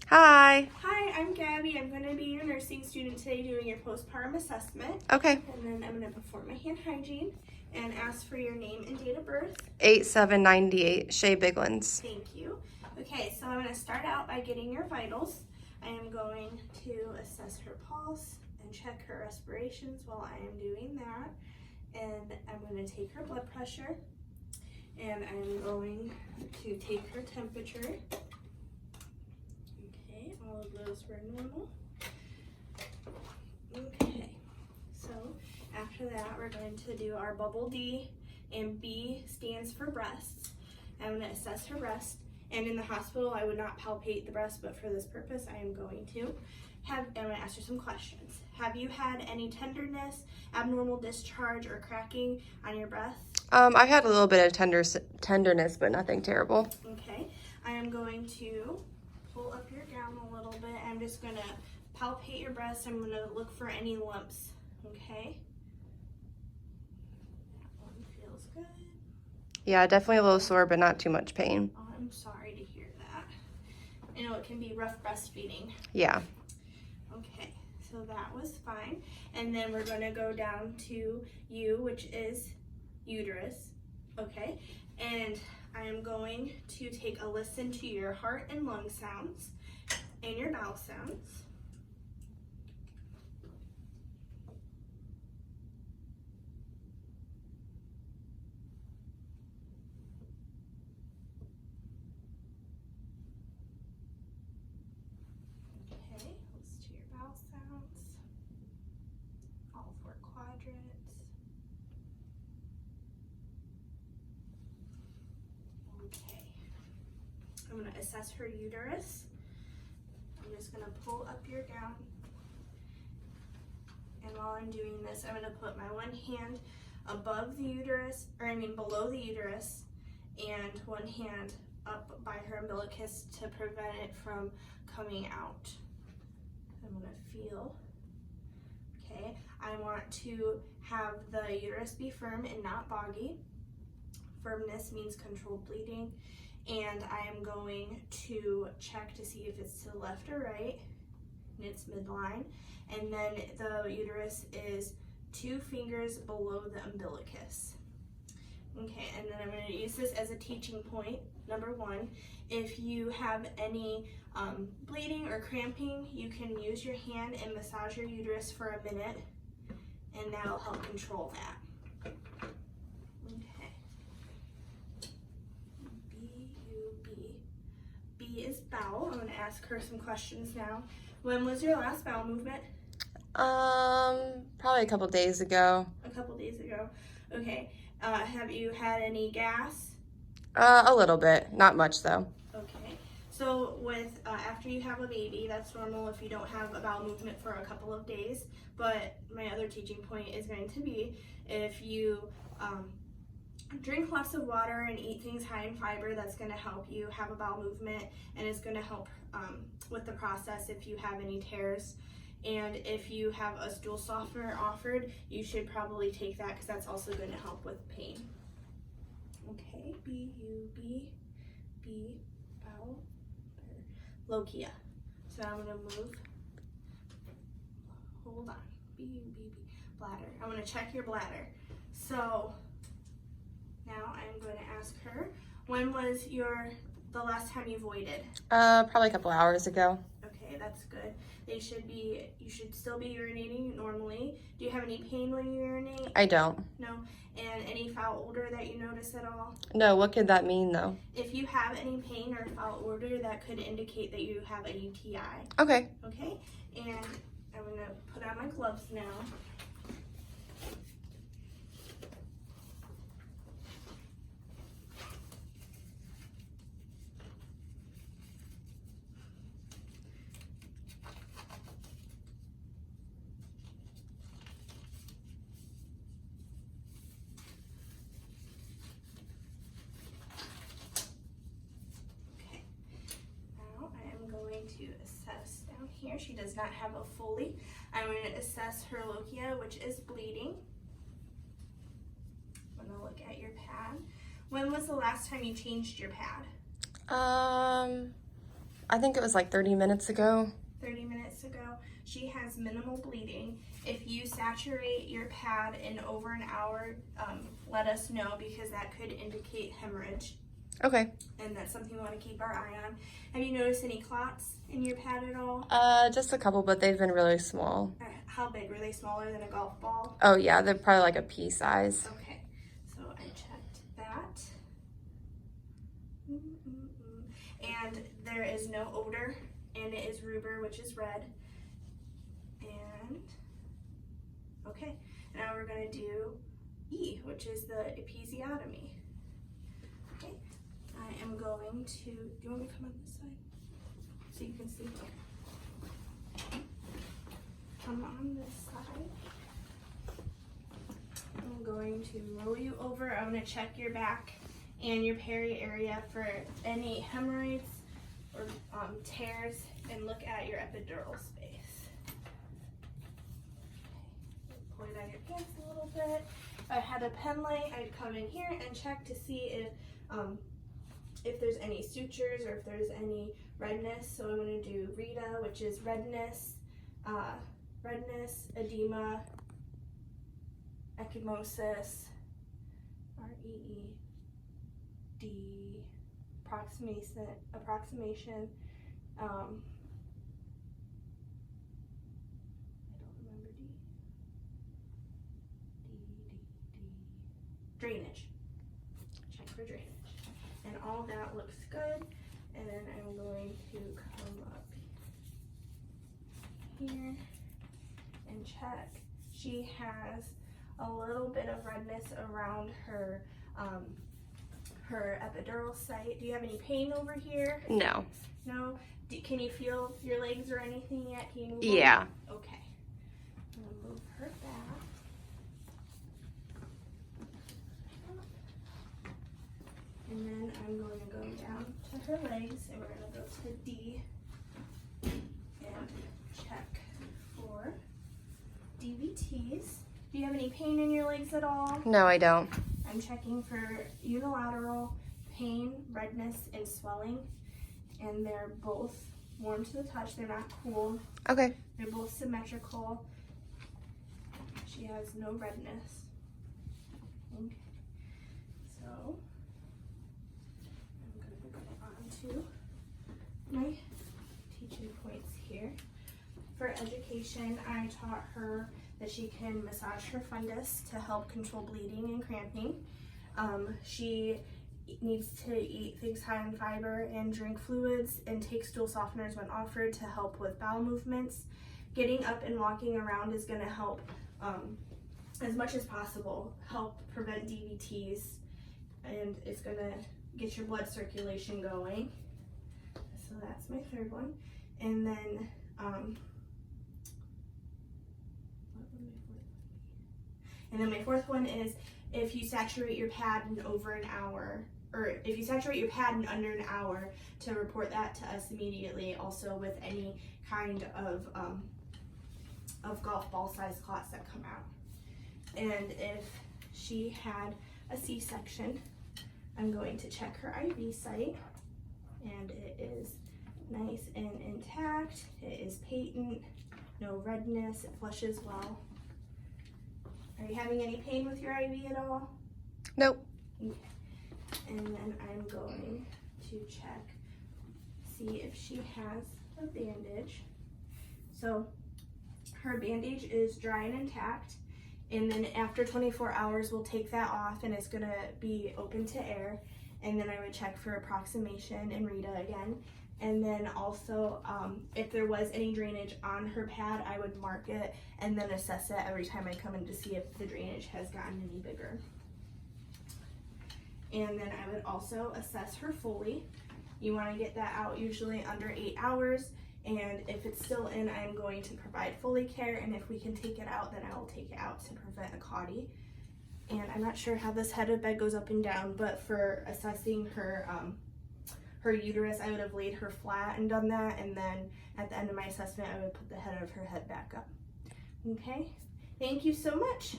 Hi. Hi, I'm Gabby. I'm going to be your nursing student today doing your postpartum assessment. Okay. And then I'm going to perform my hand hygiene and ask for your name and date of birth. 8798 Shea Biglands. Thank you. Okay, so I'm going to start out by getting your vitals. I am going to assess her pulse and check her respirations while I am doing that. And I'm going to take her blood pressure. And I'm going to take her temperature. Okay, all of those were normal. Okay, so after that, we're going to do our bubble D, and B stands for breasts. I'm going to assess her breast, and in the hospital, I would not palpate the breast, but for this purpose, I am going to. I'm going to ask her some questions. Have you had any tenderness, abnormal discharge, or cracking on your breast? I've had a little bit of tenderness, but nothing terrible. Okay, I am going to pull up your gown a little bit. I'm just going to palpate your breast. I'm going to look for any lumps, okay? That one feels good. Yeah, definitely a little sore, but not too much pain. Oh, I'm sorry to hear that. I know it can be rough breastfeeding. Yeah. Okay, so that was fine. And then we're going to go down to U, which is uterus, okay? And I am going to take a listen to your heart and lung sounds and your bowel sounds. Okay, listen to your bowel sounds, all 4 quadrants. Okay, I'm going to assess her uterus. I'm just going to pull up your gown. And while I'm doing this, I'm going to put my one hand above the uterus, below the uterus, and one hand up by her umbilicus to prevent it from coming out. I'm going to feel. Okay, I want to have the uterus be firm and not boggy. Firmness means controlled bleeding. And I am going to check to see if it's to the left or right, and it's midline. And then the uterus is 2 fingers below the umbilicus. Okay, and then I'm going to use this as a teaching point. Number 1, if you have any bleeding or cramping, you can use your hand and massage your uterus for a minute, and that'll help control that. Okay. B is bowel. I'm going to ask her some questions now. When was your last bowel movement? Probably a couple days ago. A couple days ago. Okay. Have you had any gas? A little bit, not much though. Okay. So with after you have a baby, that's normal if you don't have a bowel movement for a couple of days. But my other teaching point is going to be if you drink lots of water and eat things high in fiber, that's going to help you have a bowel movement, and it's going to help with the process if you have any tears. And if you have a stool softener offered, you should probably take that because that's also going to help with pain. Okay, B, bowel, lochia. So I'm going to move. Hold on. B, bladder. I'm going to check your bladder. So now I'm going to ask her, when was the last time you voided? Probably a couple hours ago. Okay, that's good. You should still be urinating normally. Do you have any pain when you urinate? I don't. No. And any foul odor that you notice at all? No, what could that mean though? If you have any pain or foul odor, that could indicate that you have a UTI. Okay. Okay, and I'm going to put on my gloves now. To assess down here. She does not have a Foley. I'm going to assess her lochia, which is bleeding. I'm going to look at your pad. When was the last time you changed your pad? I think it was like 30 minutes ago. 30 minutes ago. She has minimal bleeding. If you saturate your pad in over an hour, let us know, because that could indicate hemorrhage. Okay. And that's something we want to keep our eye on. Have you noticed any clots in your pad at all? Just a couple, but they've been really small. How big? Were they smaller than a golf ball? Oh yeah, they're probably like a pea size. Okay, so I checked that. And there is no odor, and it is rubor, which is red. And okay, now we're gonna do E, which is the episiotomy. Okay, I am going to, do you want me to come on this side so you can see? Come on this side. I'm going to roll you over. I'm going to check your back and your peri area for any hemorrhoids or tears, and look at your epidural space. Pull down your pants a little bit. If I had a pen light, I'd come in here and check to see if there's any sutures or if there's any redness. So I'm going to do Rita, which is redness, edema, ecchymosis, R-E-E-D, approximation, I don't remember D, drainage, check for drainage, and all that looks good. And then I'm going to come up here and check. She has a little bit of redness around her her epidural site. Do you have any pain over here? No. No? Can you feel your legs or anything yet? Can you move Yeah. over? Okay. I'm going to move her back. And then I'm going to go down to her legs, and we're going to go to D and check for DVTs. Do you have any pain in your legs at all? No, I don't. I'm checking for unilateral pain, redness, and swelling. And they're both warm to the touch. They're not cool. Okay. They're both symmetrical. She has no redness. Okay. So I'm going to go on to my teaching points here. For education, I taught her that she can massage her fundus to help control bleeding and cramping. She needs to eat things high in fiber and drink fluids, and take stool softeners when offered to help with bowel movements. Getting up and walking around is going to help, as much as possible, help prevent DVTs, and it's going to get your blood circulation going. So that's my third one. And then my fourth one is, if you saturate your pad in over an hour, or if you saturate your pad in under an hour, to report that to us immediately, also with any kind of golf ball sized clots that come out. And if she had a C-section, I'm going to check her IV site, and it is nice and intact. It is patent, no redness, it flushes well. Are you having any pain with your IV at all? Nope. Okay. And then I'm going to check, see if she has a bandage. So her bandage is dry and intact, and then after 24 hours we'll take that off, and it's gonna be open to air. And then I would check for approximation and Rita again. And then also, if there was any drainage on her pad, I would mark it and then assess it every time I come in to see if the drainage has gotten any bigger. And then I would also assess her Foley. You want to get that out usually under 8 hours. And if it's still in, I'm going to provide Foley care. And if we can take it out, then I will take it out to prevent a CAUTI. And I'm not sure how this head of bed goes up and down, but for assessing her her uterus, I would have laid her flat and done that, and then at the end of my assessment I would put the head of her head back up. Okay, thank you so much.